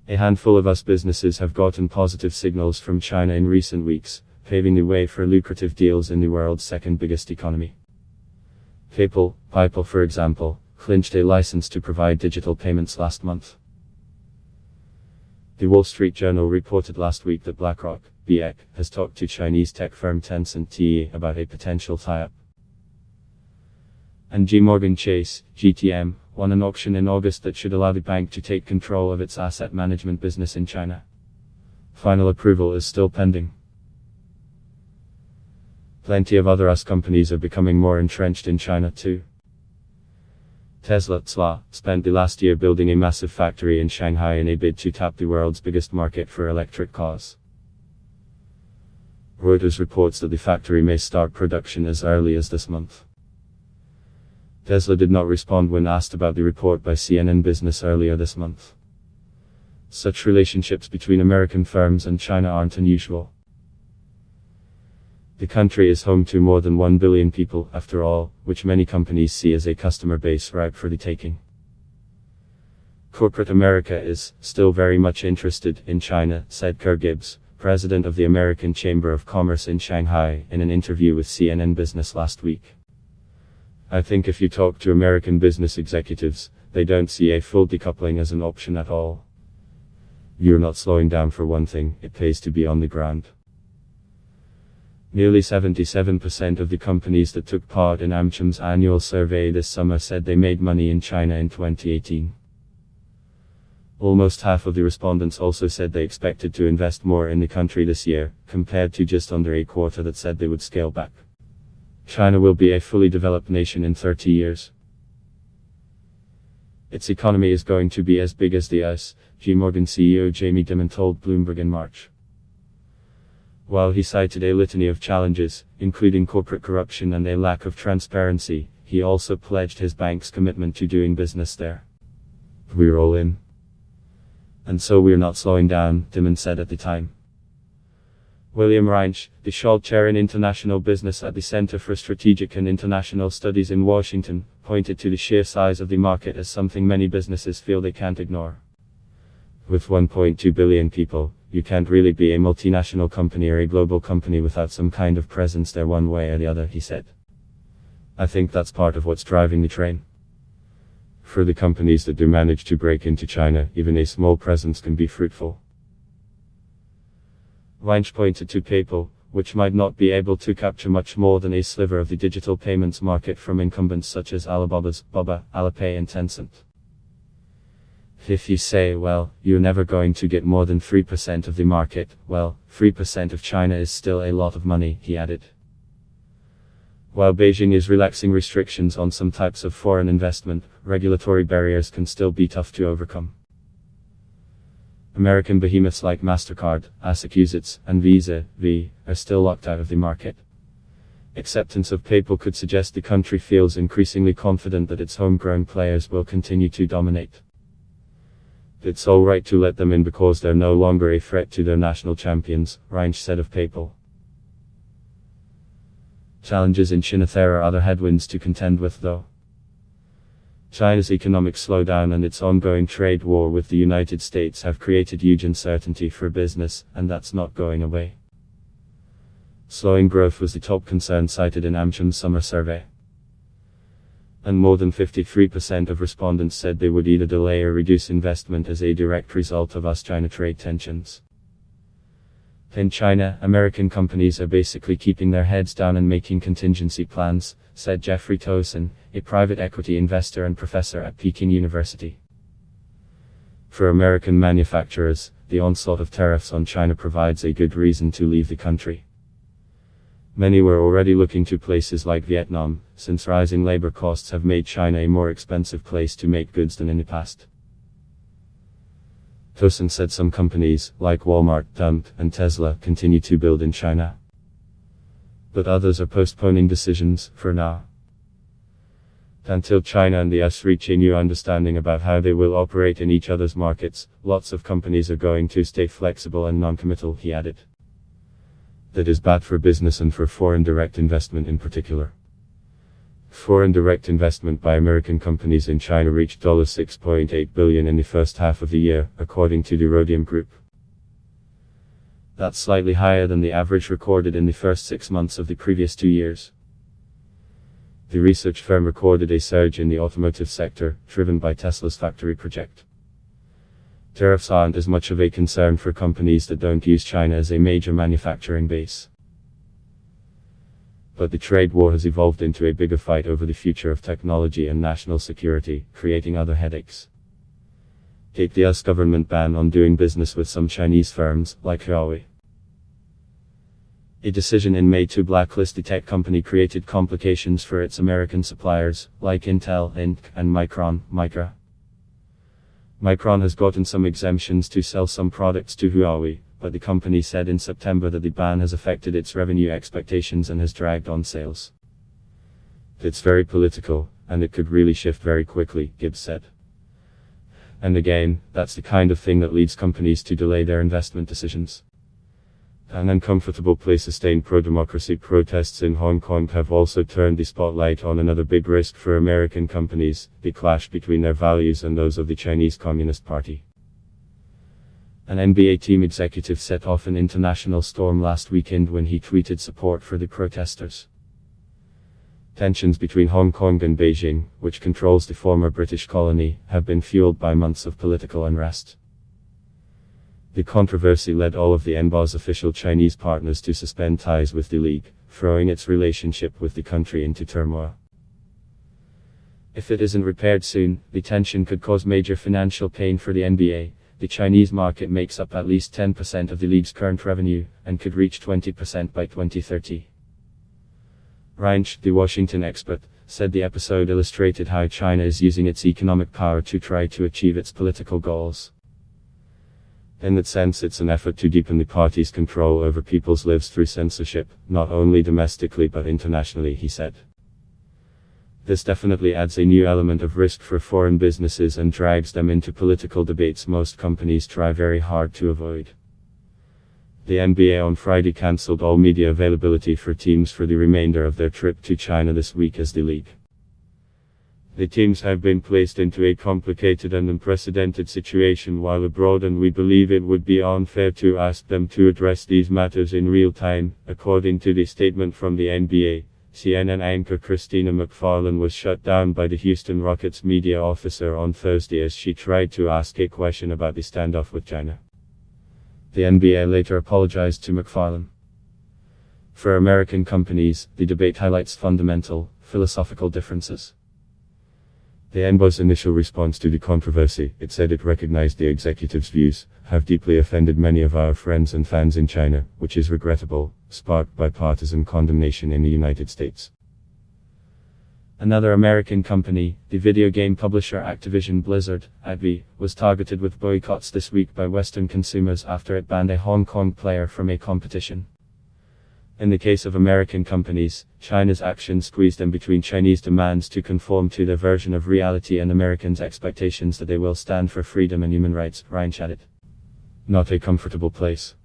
A handful of US businesses have gotten positive signals from China in recent weeks, paving the way for lucrative deals in the world's second biggest economy. PayPal, for example, clinched a license to provide digital payments last month. The Wall Street Journal reported last week that BlackRock, BEC, has talked to Chinese tech firm Tencent TE about a potential tie-up. And JPMorgan Chase, GTM, won an auction in August that should allow the bank to take control of its asset management business in China. Final approval is still pending. Plenty of other US companies are becoming more entrenched in China too. Tesla spent the last year building a massive factory in Shanghai in a bid to tap the world's biggest market for electric cars. Reuters reports that the factory may start production as early as this month. Tesla did not respond when asked about the report by CNN Business earlier this month. Such relationships between American firms and China aren't unusual. The country is home to more than 1 billion people, after all, which many companies see as a customer base ripe for the taking. Corporate America is still very much interested in China, said Kerr Gibbs, president of the American Chamber of Commerce in Shanghai, in an interview with CNN Business last week. I think if you talk to American business executives, they don't see a full decoupling as an option at all. You're not slowing down for one thing, it pays to be on the ground. Nearly 77% of the companies that took part in AmCham's annual survey this summer said they made money in China in 2018. Almost half of the respondents also said they expected to invest more in the country this year, compared to just under a quarter that said they would scale back. China will be a fully developed nation in 30 years. Its economy is going to be as big as the US, JPMorgan CEO Jamie Dimon told Bloomberg in March. While he cited a litany of challenges, including corporate corruption and a lack of transparency, he also pledged his bank's commitment to doing business there. We're all in. And so we're not slowing down, Dimon said at the time. William Reinsch, the Scholl Chair in International Business at the Center for Strategic and International Studies in Washington, pointed to the sheer size of the market as something many businesses feel they can't ignore. With 1.2 billion people, you can't really be a multinational company or a global company without some kind of presence there one way or the other, he said. I think that's part of what's driving the train. For the companies that do manage to break into China, even a small presence can be fruitful. Reinsch pointed to PayPal, which might not be able to capture much more than a sliver of the digital payments market from incumbents such as Alibaba's Baba, Alipay and Tencent. If you say, well, you're never going to get more than 3% of the market, well, 3% of China is still a lot of money, he added. While Beijing is relaxing restrictions on some types of foreign investment, regulatory barriers can still be tough to overcome. American behemoths like MasterCard, Massachusetts, and Visa, are still locked out of the market. Acceptance of PayPal could suggest the country feels increasingly confident that its homegrown players will continue to dominate. It's alright to let them in because they're no longer a threat to their national champions, Reinsch said of PayPal. Challenges in China. There are other headwinds to contend with though. China's economic slowdown and its ongoing trade war with the United States have created huge uncertainty for business, and that's not going away. Slowing growth was the top concern cited in AmCham's summer survey. And more than 53% of respondents said they would either delay or reduce investment as a direct result of US-China trade tensions. In China, American companies are basically keeping their heads down and making contingency plans, said Jeffrey Tosin, a private equity investor and professor at Peking University. For American manufacturers, the onslaught of tariffs on China provides a good reason to leave the country. Many were already looking to places like Vietnam, since rising labor costs have made China a more expensive place to make goods than in the past. Tosin said some companies, like Walmart, and Tesla, continue to build in China. But others are postponing decisions, for now. Until China and the US reach a new understanding about how they will operate in each other's markets, lots of companies are going to stay flexible and non-committal, he added. That is bad for business and for foreign direct investment in particular. Foreign direct investment by American companies in China reached $6.8 billion in the first half of the year, according to the Rhodium Group. That's slightly higher than the average recorded in the first 6 months of the previous 2 years. The research firm recorded a surge in the automotive sector, driven by Tesla's factory project. Tariffs aren't as much of a concern for companies that don't use China as a major manufacturing base. But the trade war has evolved into a bigger fight over the future of technology and national security, creating other headaches. Take the US government ban on doing business with some Chinese firms, like Huawei. A decision in May to blacklist the tech company created complications for its American suppliers, like Intel, Inc., and Micron. Micron has gotten some exemptions to sell some products to Huawei, but the company said in September that the ban has affected its revenue expectations and has dragged on sales. It's very political, and it could really shift very quickly, Gibbs said. And again, that's the kind of thing that leads companies to delay their investment decisions. An uncomfortable place. Sustained pro-democracy protests in Hong Kong have also turned the spotlight on another big risk for American companies, the clash between their values and those of the Chinese Communist Party. An NBA team executive set off an international storm last weekend when he tweeted support for the protesters. Tensions between Hong Kong and Beijing, which controls the former British colony, have been fueled by months of political unrest. The controversy led all of the NBA's official Chinese partners to suspend ties with the league, throwing its relationship with the country into turmoil. If it isn't repaired soon, the tension could cause major financial pain for the NBA. The Chinese market makes up at least 10% of the league's current revenue, and could reach 20% by 2030. Reinsch, the Washington expert, said the episode illustrated how China is using its economic power to try to achieve its political goals. In that sense, it's an effort to deepen the party's control over people's lives through censorship, not only domestically but internationally, he said. This definitely adds a new element of risk for foreign businesses and drags them into political debates most companies try very hard to avoid. The NBA on Friday cancelled all media availability for teams for the remainder of their trip to China this week as the league. The teams have been placed into a complicated and unprecedented situation while abroad, and we believe it would be unfair to ask them to address these matters in real time, according to the statement from the NBA. CNN anchor Christina McFarland was shut down by the Houston Rockets media officer on Thursday as she tried to ask a question about the standoff with China. The NBA later apologized to McFarland. For American companies, the debate highlights fundamental, philosophical differences. The NBA's initial response to the controversy, it said it recognized the executive's views, have deeply offended many of our friends and fans in China, which is regrettable, sparked bipartisan condemnation in the United States. Another American company, the video game publisher Activision Blizzard, ACV, was targeted with boycotts this week by Western consumers after it banned a Hong Kong player from a competition. In the case of American companies, China's actions squeezed them between Chinese demands to conform to their version of reality and Americans' expectations that they will stand for freedom and human rights, Reinsch added. Not a comfortable place.